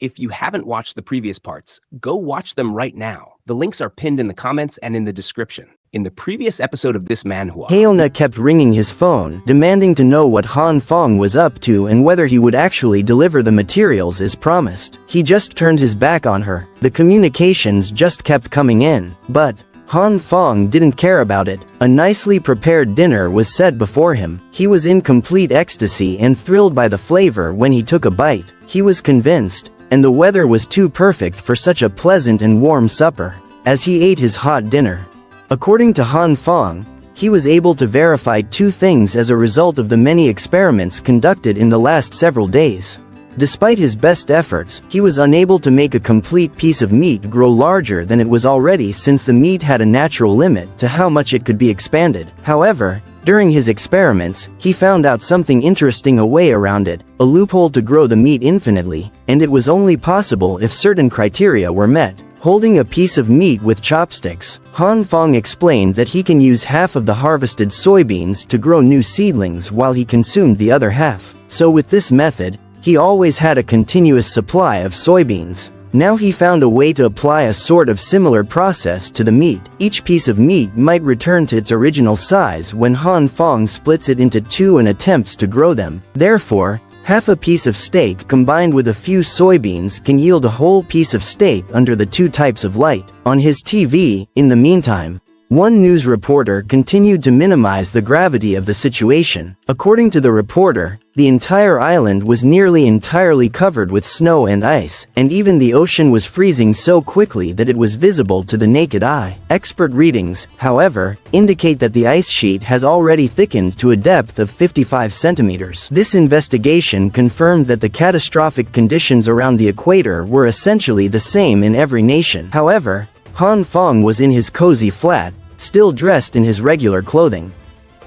If you haven't watched the previous parts, go watch them right now. The links are pinned in the comments and in the description. In the previous episode of this manhwa, Haona kept ringing his phone, demanding to know what Han Fong was up to and whether he would actually deliver the materials as promised. He just turned his back on her. The communications just kept coming in, but Han Fong didn't care about it. A nicely prepared dinner was set before him. He was in complete ecstasy and thrilled by the flavor when he took a bite. He was convinced, and the weather was too perfect for such a pleasant and warm supper. As he ate his hot dinner, according to Han Fong, he was able to verify two things as a result of the many experiments conducted in the last several days. Despite his best efforts, he was unable to make a complete piece of meat grow larger than it was already, since the meat had a natural limit to how much it could be expanded. However, during his experiments, he found out something interesting: a way around it, a loophole to grow the meat infinitely, and it was only possible if certain criteria were met. Holding a piece of meat with chopsticks, Han Fong explained that he can use half of the harvested soybeans to grow new seedlings while he consumed the other half. So with this method, he always had a continuous supply of soybeans. Now he found a way to apply a sort of similar process to the meat. Each piece of meat might return to its original size when Han Fong splits it into two and attempts to grow them. Therefore, half a piece of steak combined with a few soybeans can yield a whole piece of steak under the two types of light. On his TV, in the meantime, one news reporter continued to minimize the gravity of the situation. According to the reporter, the entire island was nearly entirely covered with snow and ice, and even the ocean was freezing so quickly that it was visible to the naked eye. Expert readings, however, indicate that the ice sheet has already thickened to a depth of 55 centimeters. This investigation confirmed that the catastrophic conditions around the equator were essentially the same in every nation. However, Han Fong was in his cozy flat, still dressed in his regular clothing,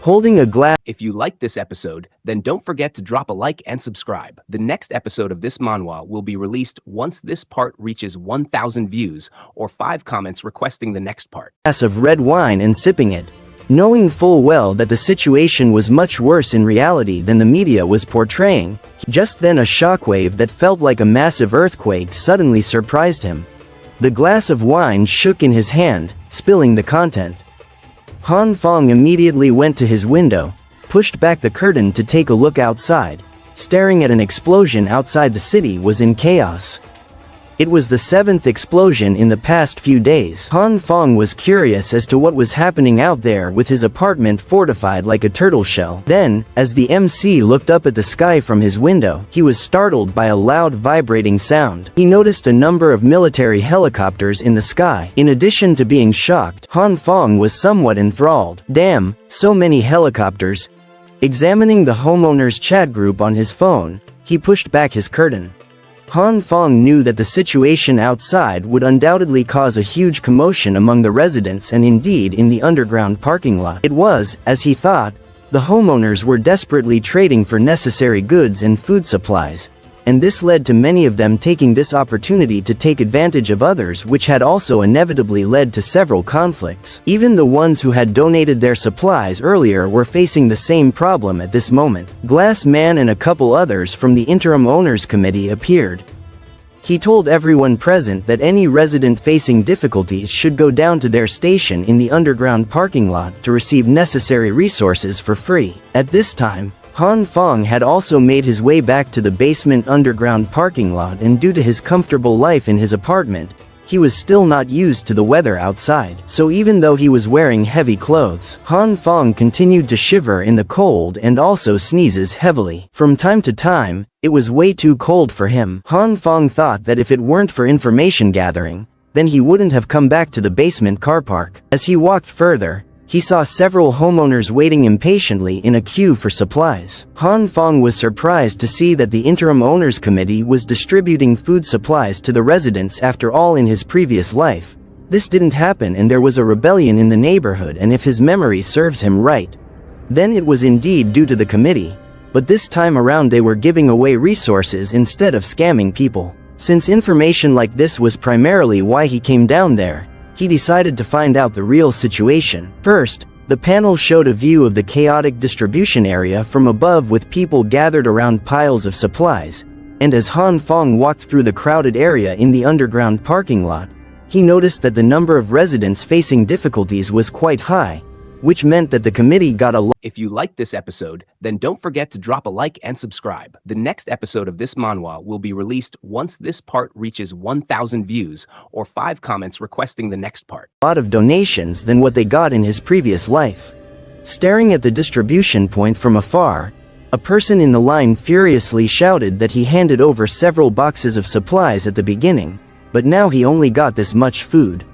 holding a glass. If you liked this episode, then don't forget to drop a like and subscribe. The next episode of this manhwa will be released once this part reaches 1,000 views or 5 comments requesting the next part. Glass of red wine and sipping it, knowing full well that the situation was much worse in reality than the media was portraying. Just then a shockwave that felt like a massive earthquake suddenly surprised him. The glass of wine shook in his hand, spilling the content. Han Fong immediately went to his window, pushed back the curtain to take a look outside. Staring at an explosion outside the city was in chaos. It was the 7th explosion in the past few days. Han Fong was curious as to what was happening out there with his apartment fortified like a turtle shell. Then, as the MC looked up at the sky from his window, he was startled by a loud vibrating sound. He noticed a number of military helicopters in the sky. In addition to being shocked, Han Fong was somewhat enthralled. Damn, so many helicopters. Examining the homeowner's chat group on his phone, he pushed back his curtain. Han Fong knew that the situation outside would undoubtedly cause a huge commotion among the residents and indeed in the underground parking lot. It was, as he thought, the homeowners were desperately trading for necessary goods and food supplies, and this led to many of them taking this opportunity to take advantage of others, which had also inevitably led to several conflicts. Even the ones who had donated their supplies earlier were facing the same problem at this moment. Glass Man and a couple others from the Interim Owners Committee appeared. He told everyone present that any resident facing difficulties should go down to their station in the underground parking lot to receive necessary resources for free. At this time, Han Fong had also made his way back to the basement underground parking lot, and due to his comfortable life in his apartment, he was still not used to the weather outside. So even though he was wearing heavy clothes, Han Fong continued to shiver in the cold and also sneezes heavily. From time to time, it was way too cold for him. Han Fong thought that if it weren't for information gathering, then he wouldn't have come back to the basement car park. As he walked further, he saw several homeowners waiting impatiently in a queue for supplies. Han Fong was surprised to see that the Interim Owners Committee was distributing food supplies to the residents. After all, in his previous life, this didn't happen and there was a rebellion in the neighborhood, and if his memory serves him right, then it was indeed due to the committee, but this time around they were giving away resources instead of scamming people. Since information like this was primarily why he came down there, he decided to find out the real situation. First, the panel showed a view of the chaotic distribution area from above with people gathered around piles of supplies, and as Han Fong walked through the crowded area in the underground parking lot, he noticed that the number of residents facing difficulties was quite high, which meant that the committee got a lot. If you liked this episode, then don't forget to drop a like and subscribe. The next episode of this manhwa will be released once this part reaches 1,000 views or 5 comments requesting the next part. Lot of donations than what they got in his previous life. Staring at the distribution point from afar, a person in the line furiously shouted that he handed over several boxes of supplies at the beginning, but now he only got this much food.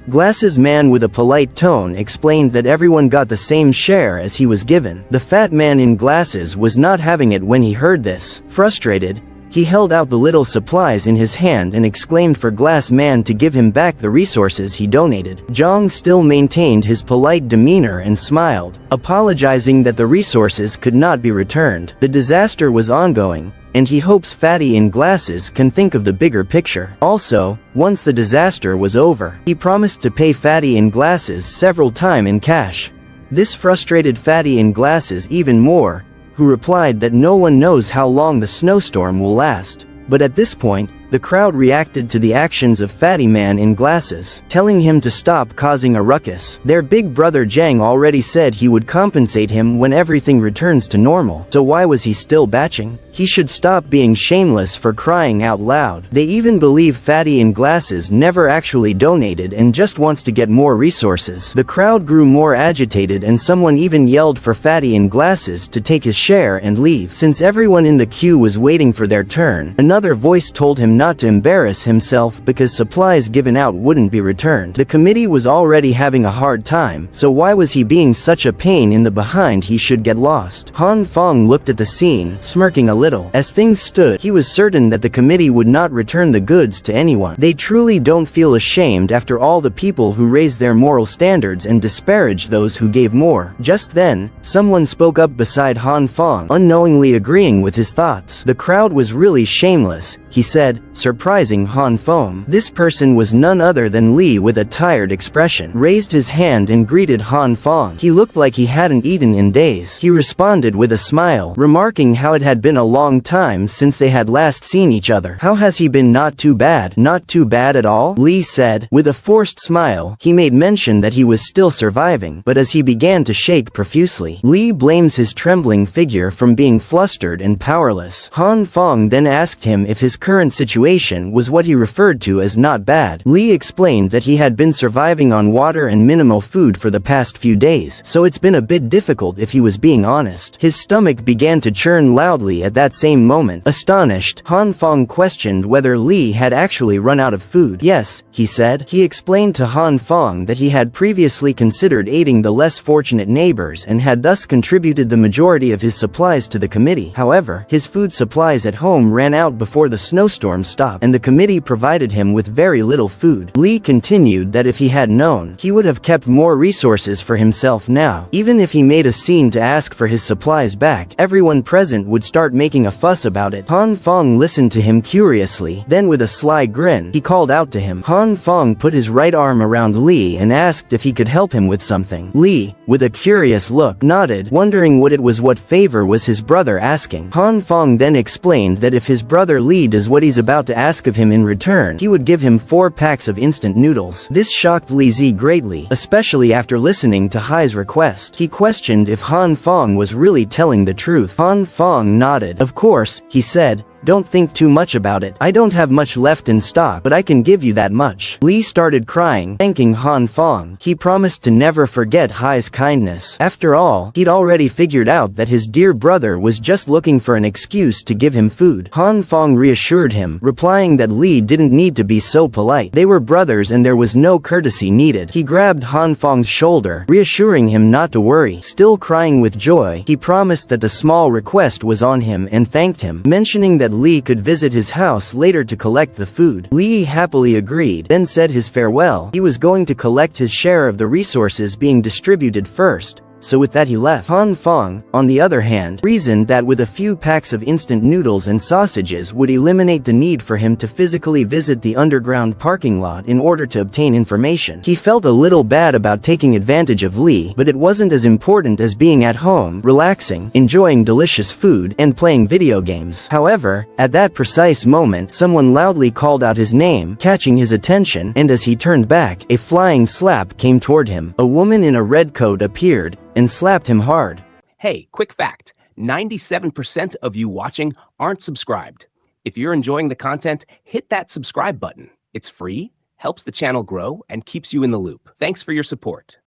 Glasses man with a polite tone explained that everyone got the same share as he was given. The fat man in glasses was not having it when he heard this. Frustrated, he held out the little supplies in his hand and exclaimed for Glass Man to give him back the resources he donated. Zhang still maintained his polite demeanor and smiled, apologizing that the resources could not be returned. The disaster was ongoing, and he hopes Fatty in Glasses can think of the bigger picture. Also, once the disaster was over, he promised to pay Fatty in Glasses several times in cash. This frustrated Fatty in Glasses even more, who replied that no one knows how long the snowstorm will last. But at this point, the crowd reacted to the actions of Fatty Man in Glasses, telling him to stop causing a ruckus. Their big brother Zhang already said he would compensate him when everything returns to normal, so why was he still batching? He should stop being shameless for crying out loud. They even believe Fatty in Glasses never actually donated and just wants to get more resources. The crowd grew more agitated and someone even yelled for Fatty in Glasses to take his share and leave. Since everyone in the queue was waiting for their turn, another voice told him not to embarrass himself because supplies given out wouldn't be returned. The committee was already having a hard time, so why was he being such a pain in the behind? He should get lost. Han Fong looked at the scene, smirking a little. As things stood, he was certain that the committee would not return the goods to anyone. They truly don't feel ashamed after all the people who raise their moral standards and disparage those who gave more. Just then, someone spoke up beside Han Fong, unknowingly agreeing with his thoughts. The crowd was really shameless, he said, surprising Han Fong. This person was none other than Li with a tired expression. Raised his hand and greeted Han Fong. He looked like he hadn't eaten in days. He responded with a smile, remarking how it had been a long time since they had last seen each other. How has he been? Not too bad. Not too bad at all, Li said. With a forced smile, he made mention that he was still surviving, but as he began to shake profusely, Li blames his trembling figure from being flustered and powerless. Han Fong then asked him if his current situation was what he referred to as not bad. Li explained that he had been surviving on water and minimal food for the past few days, so it's been a bit difficult if he was being honest. His stomach began to churn loudly at that same moment. Astonished, Han Fong questioned whether Li had actually run out of food. Yes, he said. He explained to Han Fong that he had previously considered aiding the less fortunate neighbors and had thus contributed the majority of his supplies to the committee. However, his food supplies at home ran out before the snowstorm stopped, and the committee provided him with very little food. Li continued that if he had known, he would have kept more resources for himself now. Even if he made a scene to ask for his supplies back, everyone present would start making a fuss about it. Han Fong listened to him curiously, then with a sly grin, he called out to him. Han Fong put his right arm around Li and asked if he could help him with something. Li, with a curious look, nodded, wondering what it was. What favor was his brother asking? Han Fong then explained that if his brother Li does what he's about to ask of him in return, he would give him 4 packs of instant noodles. This shocked Li Zi greatly, especially after listening to Hai's request. He questioned if Han Fong was really telling the truth. Han Fong nodded. Of course, he said. Don't think too much about it. I don't have much left in stock, but I can give you that much. Li started crying, thanking Han Fong. He promised to never forget Hai's kindness. After all, he'd already figured out that his dear brother was just looking for an excuse to give him food. Han Fong reassured him, replying that Li didn't need to be so polite. They were brothers and there was no courtesy needed. He grabbed Han Fong's shoulder, reassuring him not to worry. Still crying with joy, he promised that the small request was on him and thanked him, mentioning that Li could visit his house later to collect the food. Li happily agreed, then said his farewell. He was going to collect his share of the resources being distributed first, so with that he left. Han Fong, on the other hand, reasoned that with a few packs of instant noodles and sausages would eliminate the need for him to physically visit the underground parking lot in order to obtain information. He felt a little bad about taking advantage of Lee, but it wasn't as important as being at home, relaxing, enjoying delicious food, and playing video games. However, at that precise moment, someone loudly called out his name, catching his attention, and as he turned back, a flying slap came toward him. A woman in a red coat appeared and slapped him hard. Hey, quick fact, 97% of you watching aren't subscribed. If you're enjoying the content, hit that subscribe button. It's free, helps the channel grow, and keeps you in the loop. Thanks for your support.